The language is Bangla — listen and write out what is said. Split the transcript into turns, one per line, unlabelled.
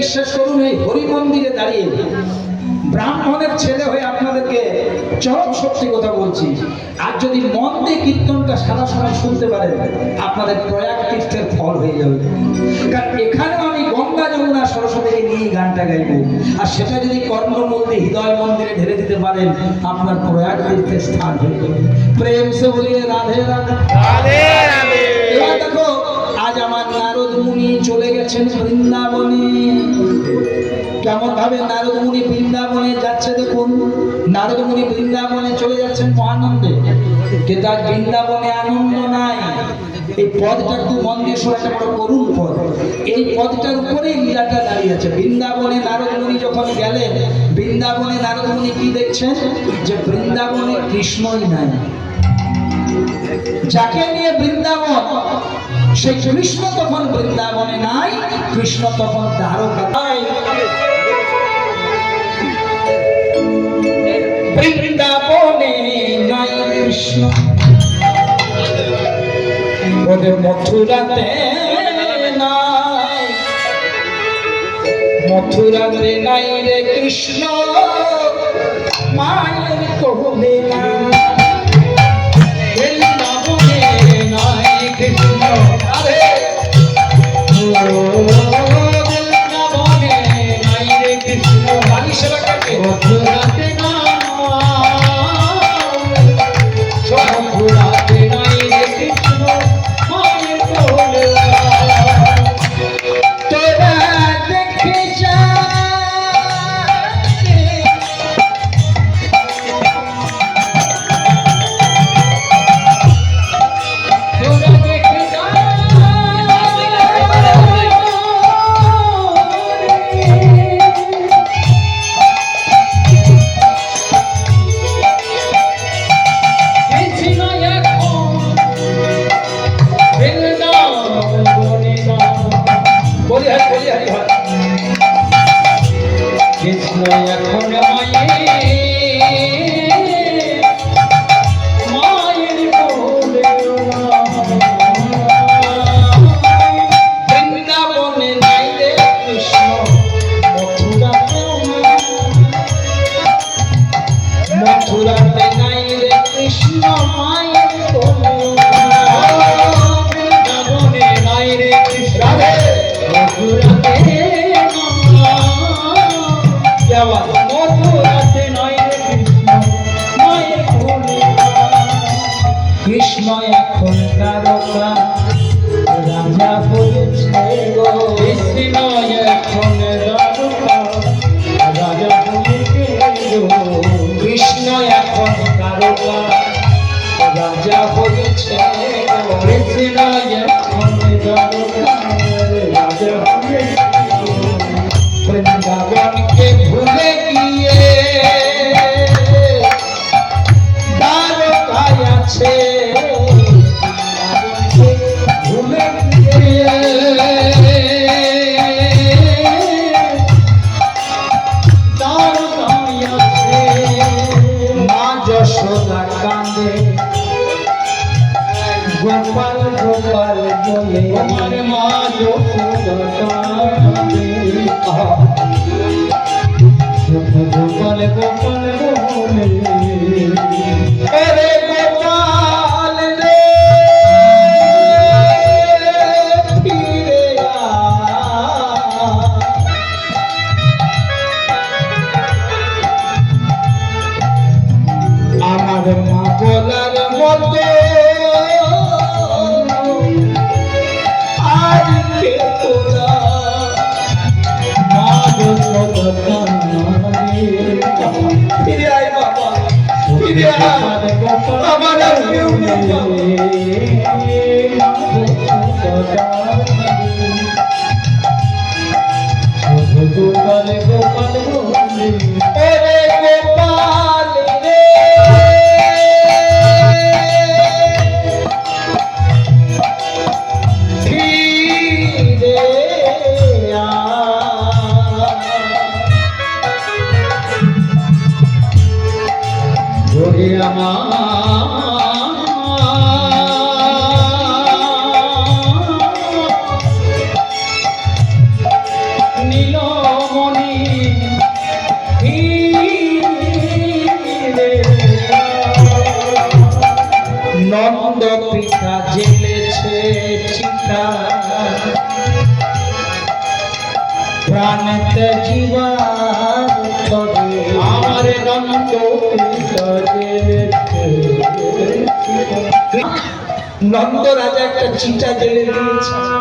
বিশ্বাস করুন, এই হরি মন্দিরে দাঁড়িয়ে ব্রাহ্মণের ছেলে হয়ে আপনাদেরকে চরম সত্যি কথা বলছি, আর যদি মন দিয়ে কীর্তনটা সারা সময় শুনতে পারেন আপনাদের প্রয়াগ তীর্থের ফল হয়ে যাবে। কারণ এখানেও আমি গঙ্গা যমুনা সরস্বতীকে নিয়ে গানটা গাইব, আর সেটা যদি কর্মমূর্তি হৃদয় মন্দিরে ঢেলে দিতে পারেন আপনার প্রয়াগ তীর্থের স্থান হয়ে যাবে। প্রেম সে বলিয়ে রাধে রাধে রাধে রাধে। এবার দেখো, আজ আমার নারদ মুনি চলে গেছেন বৃন্দাবনে। কেমন ভাবে নারদ মুনি বৃন্দাবনে যাচ্ছে দেখুন। নারদ মুনি বৃন্দাবনে চলে যাচ্ছেন মহানন্দে, কিন্তু আজ বৃন্দাবনে আনন্দ নাই। এই পদটা একটু মন দিয়ে শোনা, একটা বড় করুণ পদ। এই পদটার উপরেই লীলাটা দাঁড়িয়ে আছে। বৃন্দাবনে নারদ মুনি যখন গেলেন, বৃন্দাবনে নারদ মুনি কি দেখছেন, যে বৃন্দাবনে কৃষ্ণই নাই। যাকে নিয়ে বৃন্দাবন, সেই কৃষ্ণ তখন বৃন্দাবনে নাই, কৃষ্ণ তখন দ্বারকায়। বৃন্দাবনে নাই কৃষ্ণ, ওদের মথুরাতে নাই, মথুরাতে নাই রে কৃষ্ণ, মায়ের কোলে নাই। কৃষ্ণ এখন তারকা রাজা হয়েছে গো, কৃষ্ণ এখন তারকা রাজা হয়েছে গো, কৃষ্ণ এখন তারকা রাজা হয়েছে গো, কৃষ্ণ এখন তারকা রাজা হয়েছে গো। বৃন্দাবনকে ভুলে গিয়ে দ্বারকায় আছে, ভুলে গিয়ে দ্বারকায় আছে। মা যশোদা কাঁদে, গোপাল গোপাল বলে, আমার মা যশোদা কাঁদে, গোপাল গোপাল বলে, আরে গোপাল রে ফিরে আমার মা বলার মতো আজ কে তোরা মা যশোদা কাঁদে। নীলমণি নন্দ পিতা জেলেছে চিতা প্রাণতে জীবার তবে আমার নন্দ পিতা জেলেছে নন্দ রাজা একটা চিতা জেলে দিয়েছে